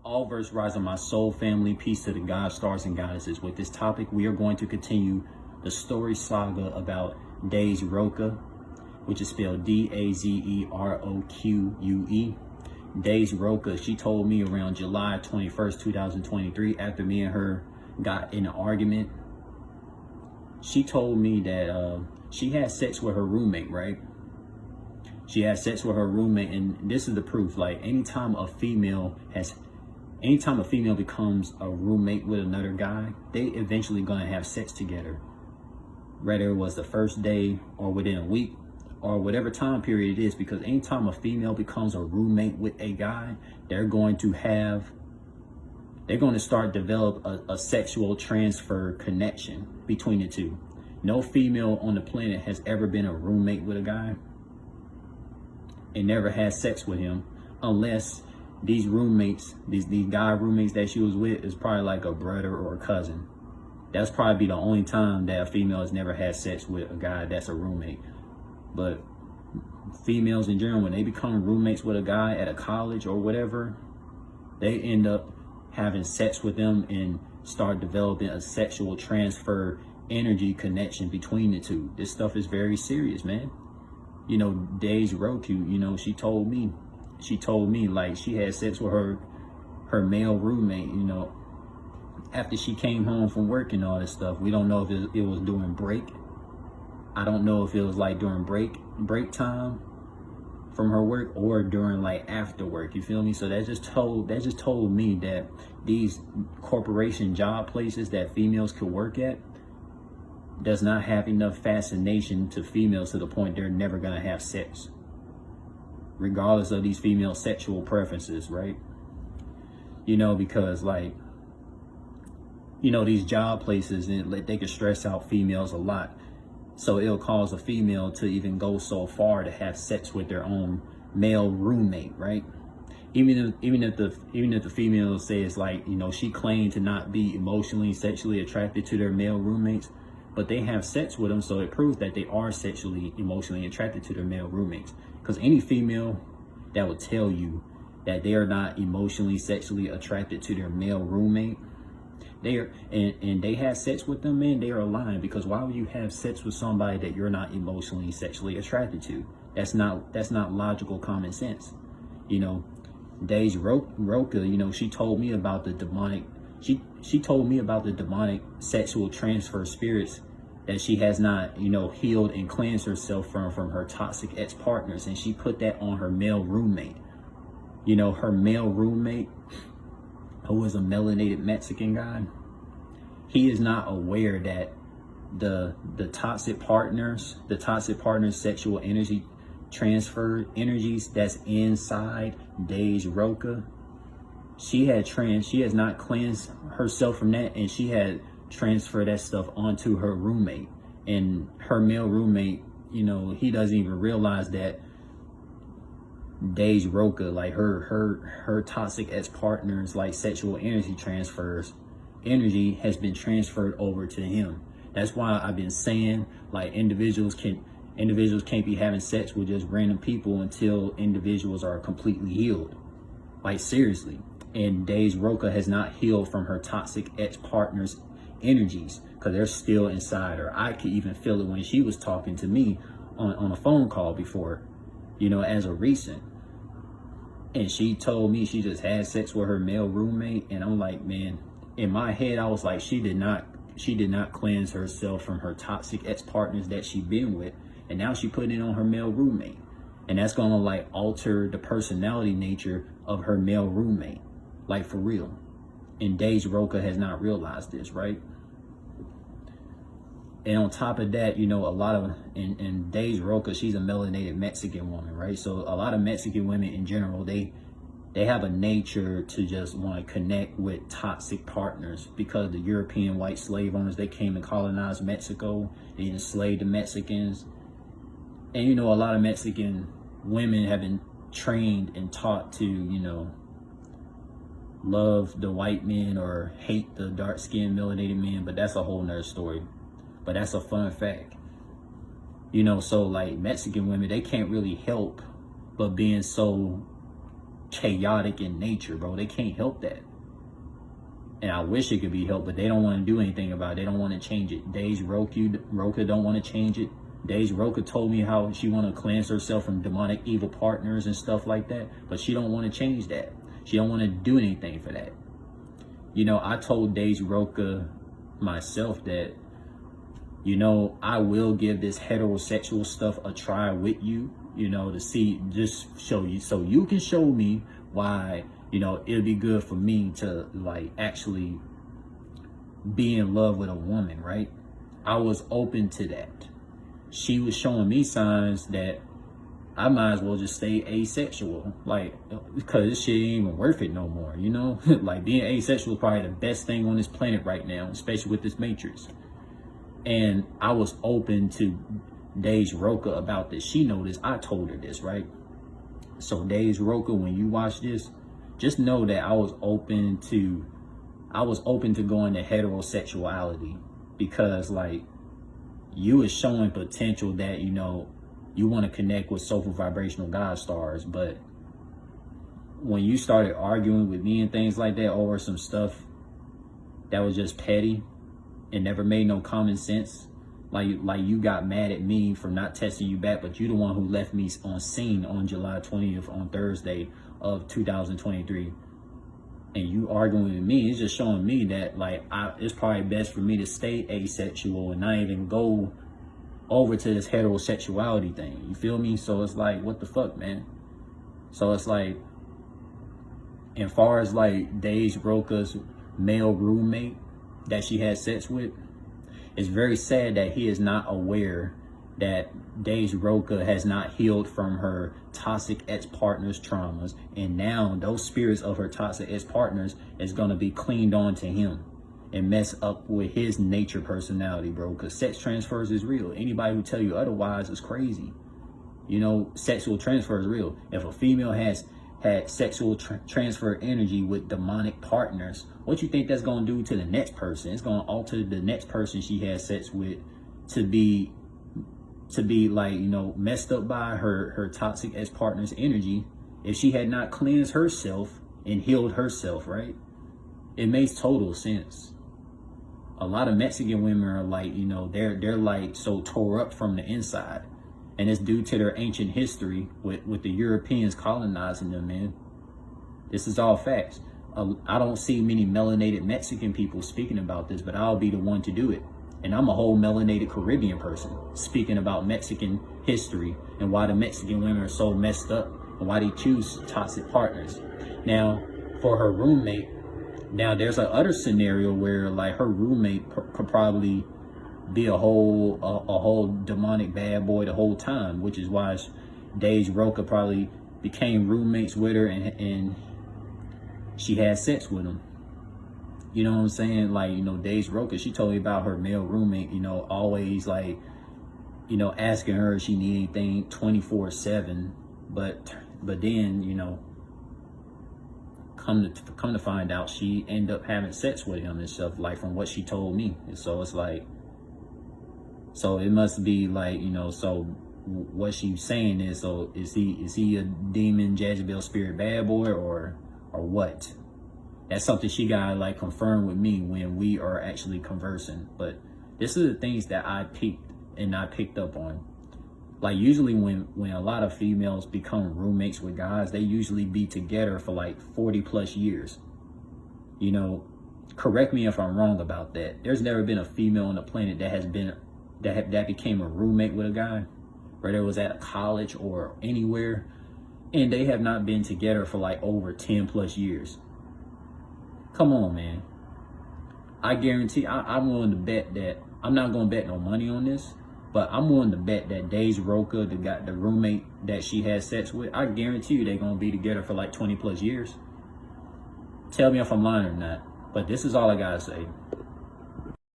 All verse rise on my soul family, peace to the gods, stars, and goddesses. With this topic, we are going to continue the story saga about Daze roque, which is spelled D-A-Z-E-R-O-Q-U-E. Daze roque, she told me around July 21st, 2023, after me and her got in an argument. She told me that she had sex with her roommate, right? She had sex with her roommate, and this is the proof. Like, anytime a female becomes a roommate with another guy, they eventually gonna have sex together. Whether it was the first day or within a week or whatever time period it is, because anytime a female becomes a roommate with a guy, they're going to start develop a sexual transfer connection between the two. No female on the planet has ever been a roommate with a guy and never had sex with him, unless these roommates, these guy roommates that she was with, is probably like a brother or a cousin. That's probably the only time that a female has never had sex with a guy that's a roommate. But females in general, when they become roommates with a guy at a college or whatever, they end up having sex with them and start developing a sexual transfer energy connection between the two. This stuff is very serious, man. You know, Daze roque, you know, she told me like she had sex with her male roommate, you know, after she came home from work and all this stuff. We don't know if it was during break. I don't know if it was like during break time from her work or during like after work, you feel me? So that just told me that these corporation job places that females could work at does not have enough fascination to females to the point they're never gonna have sex, regardless of these female sexual preferences, right? You know, because like, you know, these job places, they can stress out females a lot. So it'll cause a female to even go so far to have sex with their own male roommate, right? Even if the female says, like, you know, she claimed to not be emotionally, sexually attracted to their male roommates, but they have sex with them, so it proves that they are sexually, emotionally attracted to their male roommates. Because any female that would tell you that they are not emotionally, sexually attracted to their male roommate, and they have sex with them, man, they are lying. Because why would you have sex with somebody that you're not emotionally, sexually attracted to? That's not logical common sense. You know, Daze roque, you know, she told me about the demonic. She told me about the demonic sexual transfer spirits that she has not, you know, healed and cleansed herself from her toxic ex-partners, and she put that on her male roommate. You know, her male roommate, who is a melanated Mexican guy, he is not aware that the toxic partners sexual energy transfer energies that's inside Daze roque, she has not cleansed herself from that, and she had transferred that stuff onto her roommate. And her male roommate, you know, he doesn't even realize that Daze roque, like her toxic ex-partners, like sexual energy has been transferred over to him. That's why I've been saying, like, individuals can't be having sex with just random people until individuals are completely healed. Like, seriously. And Daze roque has not healed from her toxic ex-partner's energies, because they're still inside her. I could even feel it when she was talking to me on a phone call before, you know, as a recent. And she told me she just had sex with her male roommate. And I'm like, man, in my head, I was like, she did not cleanse herself from her toxic ex-partners that she been with. And now she put it on her male roommate. And that's gonna like alter the personality nature of her male roommate. Like, for real. And Daze roque has not realized this, right? And on top of that, you know, a lot of, and Daze roque, she's a melanated Mexican woman, right? So a lot of Mexican women in general, they have a nature to just want to connect with toxic partners, because the European white slave owners, they came and colonized Mexico. They enslaved the Mexicans. And, you know, a lot of Mexican women have been trained and taught to, you know, love the white men or hate the dark-skinned melanated men. But that's a whole nother story. But that's a fun fact. You know, so like Mexican women, they can't really help but being so chaotic in nature, bro. They can't help that. And I wish it could be helped, but they don't want to do anything about it. They don't want to change it. Daze roque don't want to change it. Daze roque told me how she want to cleanse herself from demonic evil partners and stuff like that, but she don't want to change that. She don't want to do anything for that. You know, I told Daze roque myself that, you know, I will give this heterosexual stuff a try with you, you know, to see, just show you, so you can show me why, you know, it'd be good for me to like actually be in love with a woman, right? I was open to that. She was showing me signs that I might as well just stay asexual, like, because this shit ain't even worth it no more, you know? Like, being asexual is probably the best thing on this planet right now, especially with this matrix. And I was open to Daze roque about this. She noticed I told her this, right? So Daze roque, when you watch this, just know that I was open to going to heterosexuality, because like, you is showing potential that, you know, you want to connect with soulful vibrational God stars. But when you started arguing with me and things like that over some stuff that was just petty and never made no common sense, like you got mad at me for not testing you back, but you the one who left me on scene on July 20th, on Thursday of 2023. And you arguing with me, it's just showing me that like it's probably best for me to stay asexual and not even go over to this heterosexuality thing. You feel me? So it's like, what the fuck, man? So it's like, as far as like Daze roque's male roommate that she had sex with, it's very sad that he is not aware that Daze roque has not healed from her toxic ex-partner's traumas, and now those spirits of her toxic ex-partners is going to be cleaned on to him and mess up with his nature personality, bro, because sex transfers is real. Anybody who tell you otherwise is crazy. You know, sexual transfer is real. If a female has had sexual transfer energy with demonic partners, what you think that's going to do to the next person? It's going to alter the next person she has sex with to be like, you know, messed up by her toxic ex-partner's energy if she had not cleansed herself and healed herself, right? It makes total sense. A lot of Mexican women are like, you know, they're like so tore up from the inside, and it's due to their ancient history with the Europeans colonizing them, man. This is all facts. I don't see many melanated Mexican people speaking about this, but I'll be the one to do it. And I'm a whole melanated Caribbean person speaking about Mexican history and why the Mexican women are so messed up and why they choose toxic partners. Now, for her roommate, now there's a other scenario where like her roommate could probably be a whole demonic bad boy the whole time, which is why Daze roque probably became roommates with her and she had sex with him. You know what I'm saying? Like, you know, Daze roque, she told me about her male roommate, you know, always like, you know, asking her if she need anything 24/7. But then, you know, come to find out, she ended up having sex with him and stuff, like from what she told me. And so it's like, so it must be like, you know, so what she's saying is, so is he a demon Jezebel spirit bad boy or what? That's something she gotta like confirm with me when we are actually conversing. But this is the things that I picked up on. Like, usually when a lot of females become roommates with guys, they usually be together for like 40 plus years. You know, correct me if I'm wrong about that. There's never been a female on the planet that became a roommate with a guy, whether it was at a college or anywhere, and they have not been together for like over 10 plus years. Come on, man. I guarantee, I'm willing to bet that, I'm not going to bet no money on this, but I'm willing to bet that Daze roque, the roommate that she had sex with, I guarantee you they're going to be together for like 20 plus years. Tell me if I'm lying or not, but this is all I got to say.